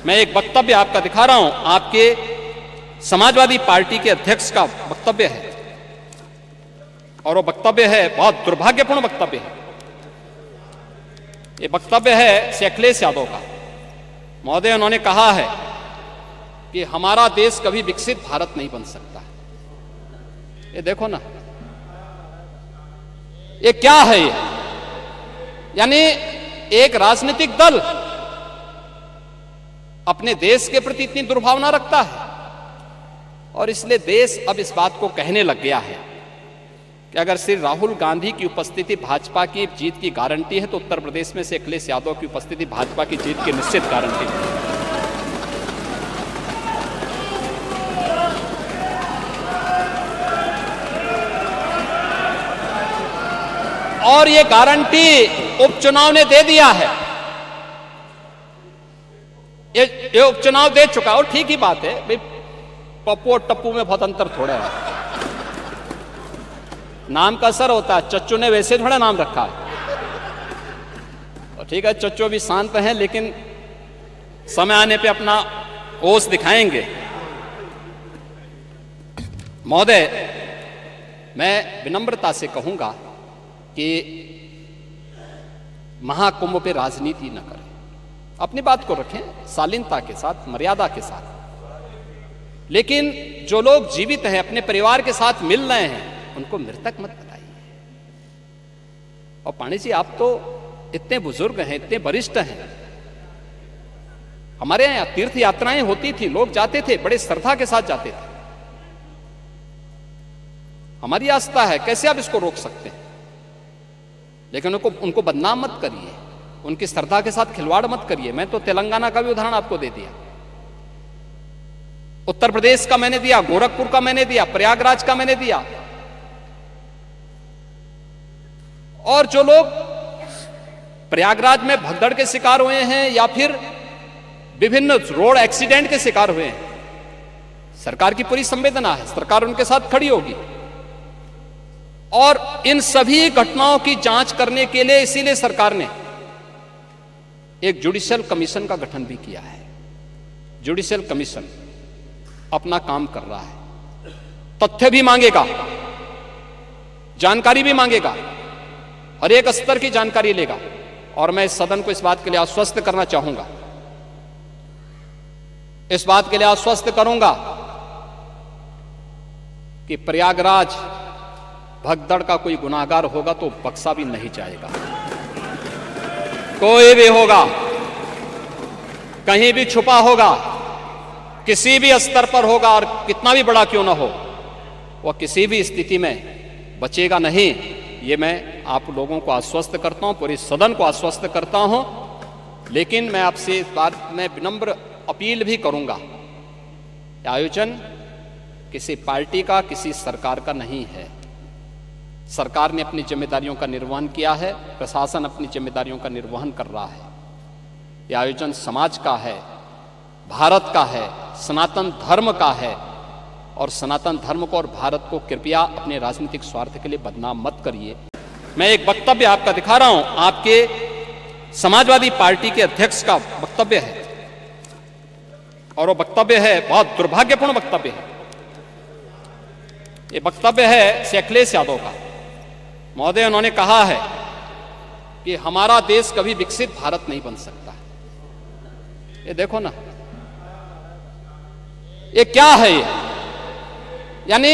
मैं एक वक्तव्य आपका दिखा रहा हूं, आपके समाजवादी पार्टी के अध्यक्ष का वक्तव्य है और वो वक्तव्य है बहुत दुर्भाग्यपूर्ण वक्तव्य है। ये वक्तव्य है श्री अखिलेश यादव का। महोदय, उन्होंने कहा है कि हमारा देश कभी विकसित भारत नहीं बन सकता। ये देखो ना, ये क्या है? ये यानी एक राजनीतिक दल अपने देश के प्रति इतनी दुर्भावना रखता है और इसलिए देश अब इस बात को कहने लग गया है कि अगर श्री राहुल गांधी की उपस्थिति भाजपा की जीत की गारंटी है तो उत्तर प्रदेश में से अखिलेश यादव की उपस्थिति भाजपा की जीत की निश्चित गारंटी है। और ये गारंटी उपचुनाव ने दे दिया है। ये उपचुनाव दे चुका और ठीक ही बात है भाई, पप्पू और टप्पू में बहुत अंतर थोड़ा है। नाम का असर होता है, चच्चू ने वैसे थोड़ा नाम रखा है। और ठीक है, चच्चू भी शांत हैं लेकिन समय आने पे अपना ओस दिखाएंगे। महोदय, मैं विनम्रता से कहूंगा कि महाकुंभ पे राजनीति न करें, अपनी बात को रखें शालीनता के साथ, मर्यादा के साथ। लेकिन जो लोग जीवित हैं, अपने परिवार के साथ मिल रहे हैं, उनको मृतक मत बताइए। और पांडे जी, आप तो इतने बुजुर्ग हैं, इतने वरिष्ठ हैं। हमारे यहां तीर्थ यात्राएं होती थी, लोग जाते थे, बड़े श्रद्धा के साथ जाते थे। हमारी आस्था है, कैसे आप इसको रोक सकते हैं? लेकिन उनको बदनाम मत करिए, उनकी श्रद्धा के साथ खिलवाड़ मत करिए। मैं तो तेलंगाना का भी उदाहरण आपको दे दिया, उत्तर प्रदेश का मैंने दिया, गोरखपुर का मैंने दिया, प्रयागराज का मैंने दिया। और जो लोग प्रयागराज में भगदड़ के शिकार हुए हैं या फिर विभिन्न रोड एक्सीडेंट के शिकार हुए हैं, सरकार की पूरी संवेदना है, सरकार उनके साथ खड़ी होगी। और इन सभी घटनाओं की जांच करने के लिए इसीलिए सरकार ने एक जुडिशियल कमीशन का गठन भी किया है। जुडिशियल कमीशन अपना काम कर रहा है, तथ्य भी मांगेगा, जानकारी भी मांगेगा, हर एक स्तर की जानकारी लेगा। और मैं इस सदन को इस बात के लिए आश्वस्त करना चाहूंगा, इस बात के लिए आश्वस्त करूंगा कि प्रयागराज भगदड़ का कोई गुनाहगार होगा तो बख्शा भी नहीं जाएगा। कोई भी होगा, कहीं भी छुपा होगा, किसी भी स्तर पर होगा और कितना भी बड़ा क्यों ना हो, वह किसी भी स्थिति में बचेगा नहीं। ये मैं आप लोगों को आश्वस्त करता हूं, पूरे सदन को आश्वस्त करता हूं। लेकिन मैं आपसे इस बात में विनम्र अपील भी करूंगा, आयोजन किसी पार्टी का, किसी सरकार का नहीं है। सरकार ने अपनी जिम्मेदारियों का निर्वहन किया है, प्रशासन अपनी जिम्मेदारियों का निर्वहन कर रहा है। यह आयोजन समाज का है, भारत का है, सनातन धर्म का है। और सनातन धर्म को और भारत को कृपया अपने राजनीतिक स्वार्थ के लिए बदनाम मत करिए। मैं एक वक्तव्य आपका दिखा रहा हूं, आपके समाजवादी पार्टी के अध्यक्ष का वक्तव्य है और वो वक्तव्य है बहुत दुर्भाग्यपूर्ण वक्तव्य है। ये वक्तव्य है श्री अखिलेश यादव का। महोदय, उन्होंने कहा है कि हमारा देश कभी विकसित भारत नहीं बन सकता। ये देखो ना, ये क्या है? ये यानी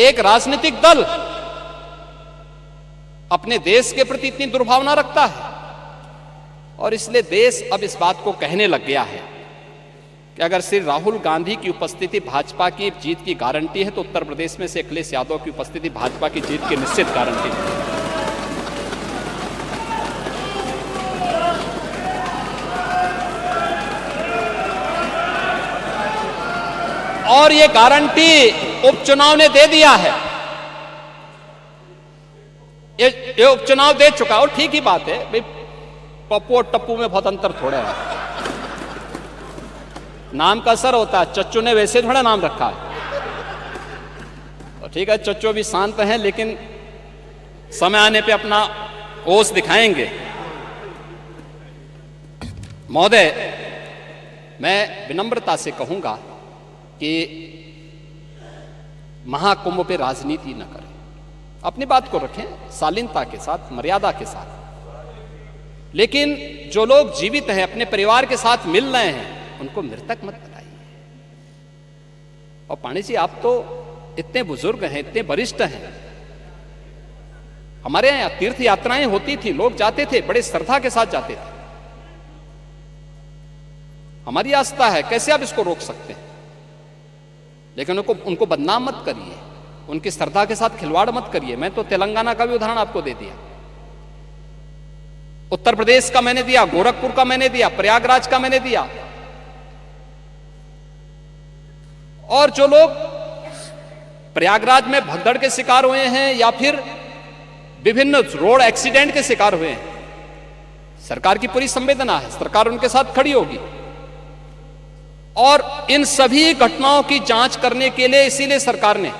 एक राजनीतिक दल अपने देश के प्रति इतनी दुर्भावना रखता है और इसलिए देश अब इस बात को कहने लग गया है कि अगर श्री राहुल गांधी की उपस्थिति भाजपा की जीत की गारंटी है तो उत्तर प्रदेश में से अखिलेश यादव की उपस्थिति भाजपा की जीत की निश्चित गारंटी है। और ये गारंटी उपचुनाव ने दे दिया है। ये उपचुनाव दे चुका और ठीक ही बात है भाई, पप्पू और टप्पू में बहुत अंतर थोड़ा है। नाम का असर होता है, चच्चू ने वैसे थोड़ा नाम रखा है। और ठीक है, चच्चू भी शांत हैं लेकिन समय आने पे अपना ओस दिखाएंगे। महोदय, मैं विनम्रता से कहूंगा कि महाकुंभ पे राजनीति न करें, अपनी बात को रखें शालीनता के साथ, मर्यादा के साथ। लेकिन जो लोग जीवित हैं, अपने परिवार के साथ मिल रहे हैं, उनको मृतक मत बताइए। और पाणी जी, आप तो इतने बुजुर्ग हैं, इतने वरिष्ठ हैं। हमारे यहां तीर्थ यात्राएं होती थी, लोग जाते थे, बड़े श्रद्धा के साथ जाते थे। हमारी आस्था है, कैसे आप इसको रोक सकते हैं? लेकिन उनको बदनाम मत करिए, उनकी श्रद्धा के साथ खिलवाड़ मत करिए। मैं तो तेलंगाना का भी उदाहरण आपको दे दिया, उत्तर प्रदेश का मैंने दिया, गोरखपुर का मैंने दिया, प्रयागराज का मैंने दिया। और जो लोग प्रयागराज में भगदड़ के शिकार हुए हैं या फिर विभिन्न रोड एक्सीडेंट के शिकार हुए हैं, सरकार की पूरी संवेदना है, सरकार उनके साथ खड़ी होगी। और इन सभी घटनाओं की जांच करने के लिए इसीलिए सरकार ने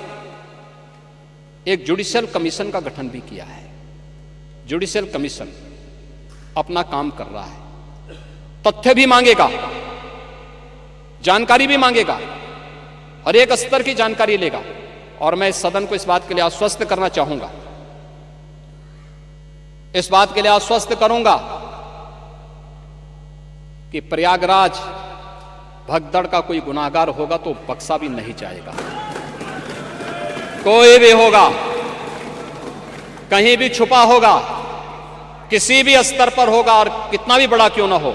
एक जुडिशियल कमीशन का गठन भी किया है। जुडिशियल कमीशन अपना काम कर रहा है, तथ्य भी मांगेगा, जानकारी भी मांगेगा, हर एक स्तर की जानकारी लेगा। और मैं इस सदन को इस बात के लिए आश्वस्त करना चाहूंगा, इस बात के लिए आश्वस्त करूंगा कि प्रयागराज भगदड़ का कोई गुनाहगार होगा तो बख्शा भी नहीं जाएगा। कोई भी होगा, कहीं भी छुपा होगा, किसी भी स्तर पर होगा, और कितना भी बड़ा क्यों ना हो,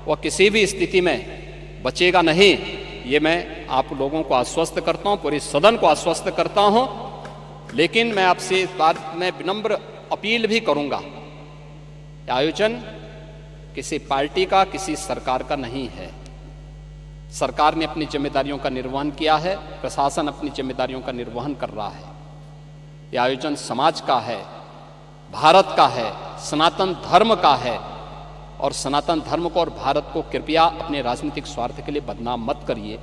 वह किसी भी स्थिति में बचेगा नहीं। ये मैं आप लोगों को आश्वस्त करता हूं, पूरे सदन को आश्वस्त करता हूं। लेकिन मैं आपसे इस बात में विनम्र अपील भी करूंगा, आयोजन किसी पार्टी का, किसी सरकार का नहीं है। सरकार ने अपनी जिम्मेदारियों का निर्वहन किया है, प्रशासन अपनी जिम्मेदारियों का निर्वहन कर रहा है। यह आयोजन समाज का है, भारत का है, सनातन धर्म का है। और सनातन धर्म को और भारत को कृपया अपने राजनीतिक स्वार्थ के लिए बदनाम मत करिए।